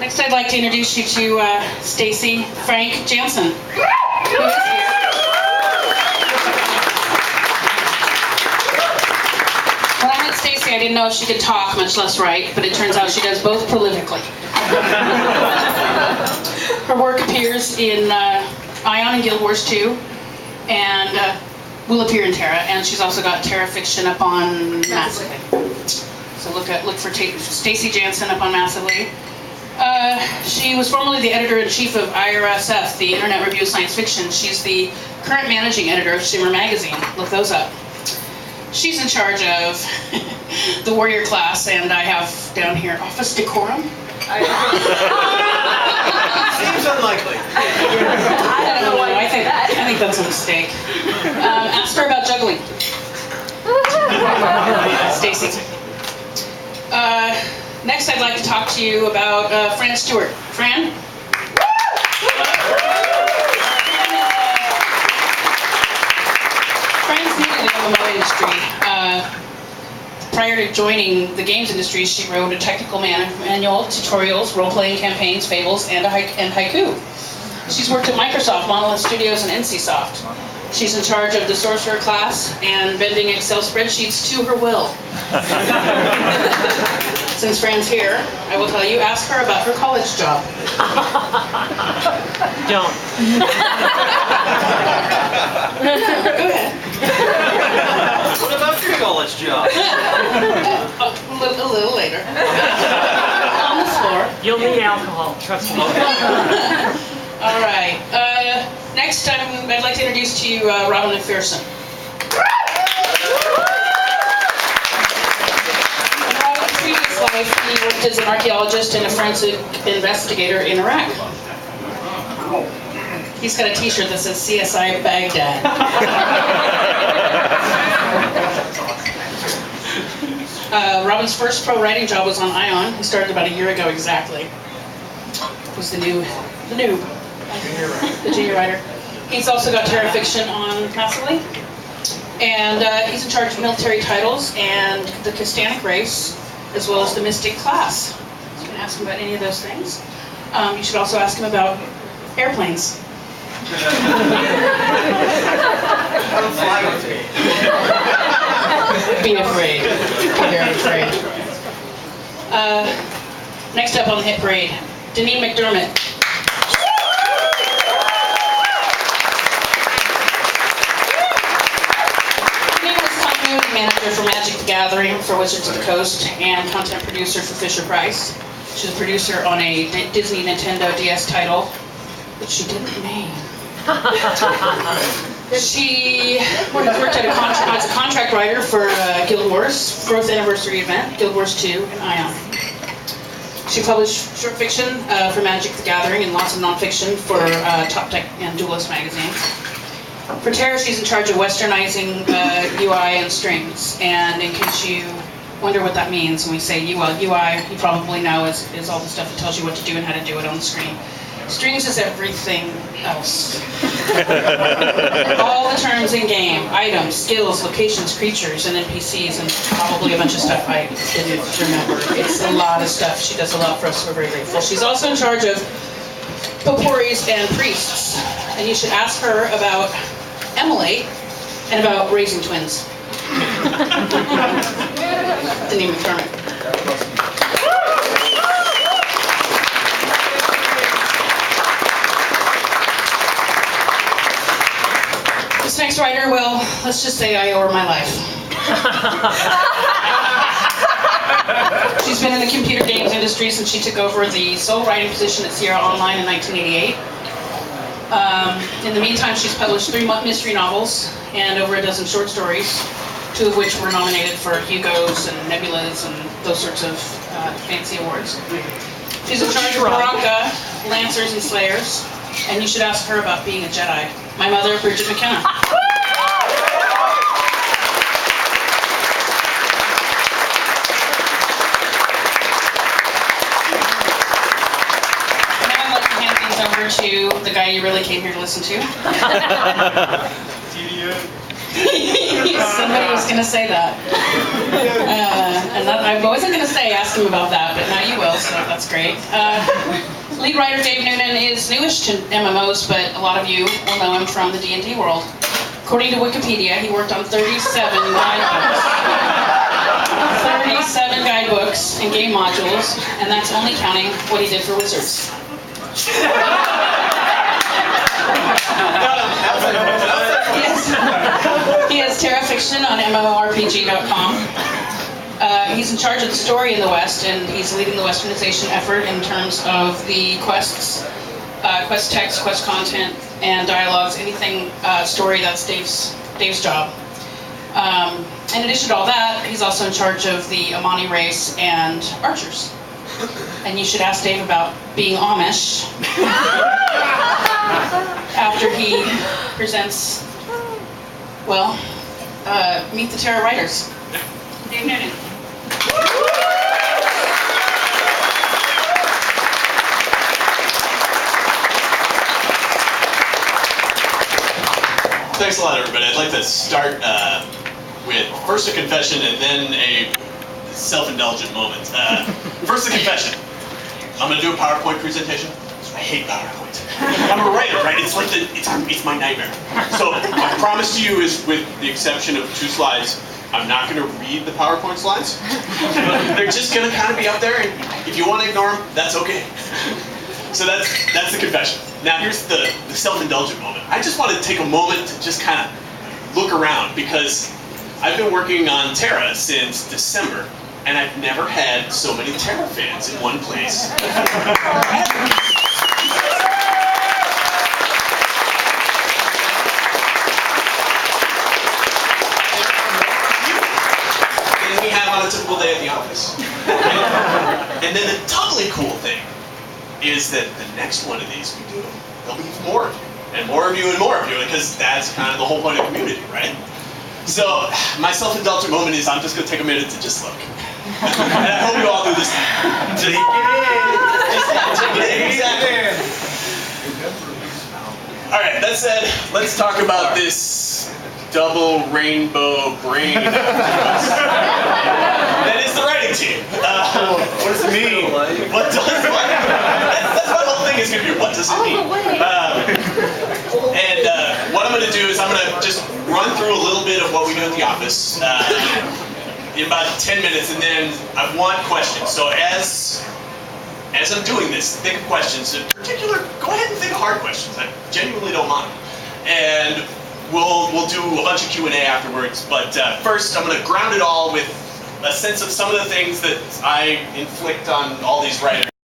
Next, I'd like to introduce you to Stacy Frank Jansen, who is here. When I met Stacy, I didn't know if she could talk, much less write, but it turns out she does both prolifically. Her work appears in Ion and Guild Wars 2, and will appear in TERA, and she's also got TERA fiction up on Massively. So look for Stacy Jansen up on Massively. She was formerly the editor-in-chief of RSVP'd, the Internet Review of Science Fiction. She's the current managing editor of Shimmer Magazine. Look those up. She's in charge of the Warrior class, and I have down here Office Decorum. Seems unlikely. I don't know. I think that's a mistake. Ask her about juggling. Stacy. Next, I'd like to talk to you about Fran Stewart. Fran? Fran's new to the MMO industry. Prior to joining the games industry, she wrote a technical manual, tutorials, role-playing campaigns, fables, and haiku. She's worked at Microsoft, Monolith Studios, and NCSoft. She's in charge of the Sorcerer class and bending Excel spreadsheets to her will. Since Fran's here, I will tell you, ask her about her college job. Don't. Go ahead. What about your college job? A little later. On the floor. You'll need alcohol, trust me. All right. Next, I'd like to introduce to you Robin McPherson. In Robin's previous life, he worked as an archaeologist and a forensic investigator in Iraq. He's got a T-shirt that says CSI Baghdad. Robin's first pro writing job was on Ion. He started about a year ago exactly. Was the noob. The junior writer. He's also got TERA fiction on Massively. And he's in charge of military titles and the Castanic race, as well as the Mystic class. So you can ask him about any of those things. You should also ask him about airplanes. Come fly with me. Be afraid. Be very afraid. Next up on the hit parade, Deneen McDermott. Manager for Magic the Gathering for Wizards of the Coast and content producer for Fisher-Price. She's a producer on a Disney Nintendo DS title, which she didn't name. She worked as a contract writer for Guild Wars, 4th anniversary event, Guild Wars 2, and Ion. She published short fiction for Magic the Gathering and lots of nonfiction for Top Tech and Duelist magazines. For TERA, she's in charge of westernizing UI and strings. And in case you wonder what that means when we say UI, you probably know is all the stuff that tells you what to do and how to do it on the screen. Strings is everything else. All the terms in game, items, skills, locations, creatures, and NPCs, and probably a bunch of stuff I didn't remember. It's a lot of stuff. She does a lot for us. We're very grateful. She's also in charge of potpourris and priests. And you should ask her about Emily and about raising twins. Deneen McDermott. This next writer, well, let's just say I owe her my life. She's been in the computer games industry since she took over the sole writing position at Sierra Online in 1988. In the meantime, she's published 3 mystery novels and over a dozen short stories, 2 of which were nominated for Hugos and Nebulas and those sorts of fancy awards. She's in charge of Baraka, Lancers, and Slayers, and you should ask her about being a Jedi. My mother, Bridget McKenna. Over to the guy you really came here to listen to. Somebody was going to say that. And I wasn't going to say ask him about that, but now you will. So. that's great. Lead writer Dave Noonan is newish to MMOs, but a lot of you will know him from the D&D world. According to Wikipedia, he worked on 37 guidebooks. 37 guidebooks and game modules, and that's only counting what he did for Wizards. He has TERA fiction on MMORPG.com. He's in charge of the story in the West, and he's leading the Westernization effort in terms of the quests, quest text, quest content, and dialogues, anything story, that's Dave's job. In addition to all that, he's also in charge of the Amani race and archers. And you should ask Dave about being Amish after he presents, well, meet the TERA writers. Dave Noonan. Thanks a lot, everybody. I'd like to start with first a confession and then a self-indulgent moment. First a confession. I'm going to do a PowerPoint presentation. I hate PowerPoint. I'm a writer, right? It's like it's my nightmare. So my promise to you is, with the exception of 2 slides, I'm not going to read the PowerPoint slides. They're just going to kind of be up there, and if you want to ignore them, that's okay. So that's the confession. Now here's the self-indulgent moment. I just want to take a moment to just kind of look around, because I've been working on TERA since December, and I've never had so many TERA fans in one place. We have on a typical day at the office. And then the doubly cool thing is that the next one of these we do, there'll be more of you, and more of you, and more of you, because that's kind of the whole point of community, right? So my self-indulgent moment is, I'm just going to take a minute to just look. And I hope you all do this. Take it in. Exactly. All right, that said, let's talk about this double rainbow brain. That is the writing team. What does it mean? What does it mean? That's my whole thing is going to be, what does it mean? What I'm going to do is I'm going to just run through a little bit of what we do at the office in about 10 minutes, and then I want questions. So as I'm doing this, think of questions. In particular, go ahead and think of hard questions. I genuinely don't mind. And we'll do a bunch of Q&A afterwards. But first, I'm going to ground it all with a sense of some of the things that I inflict on all these writers.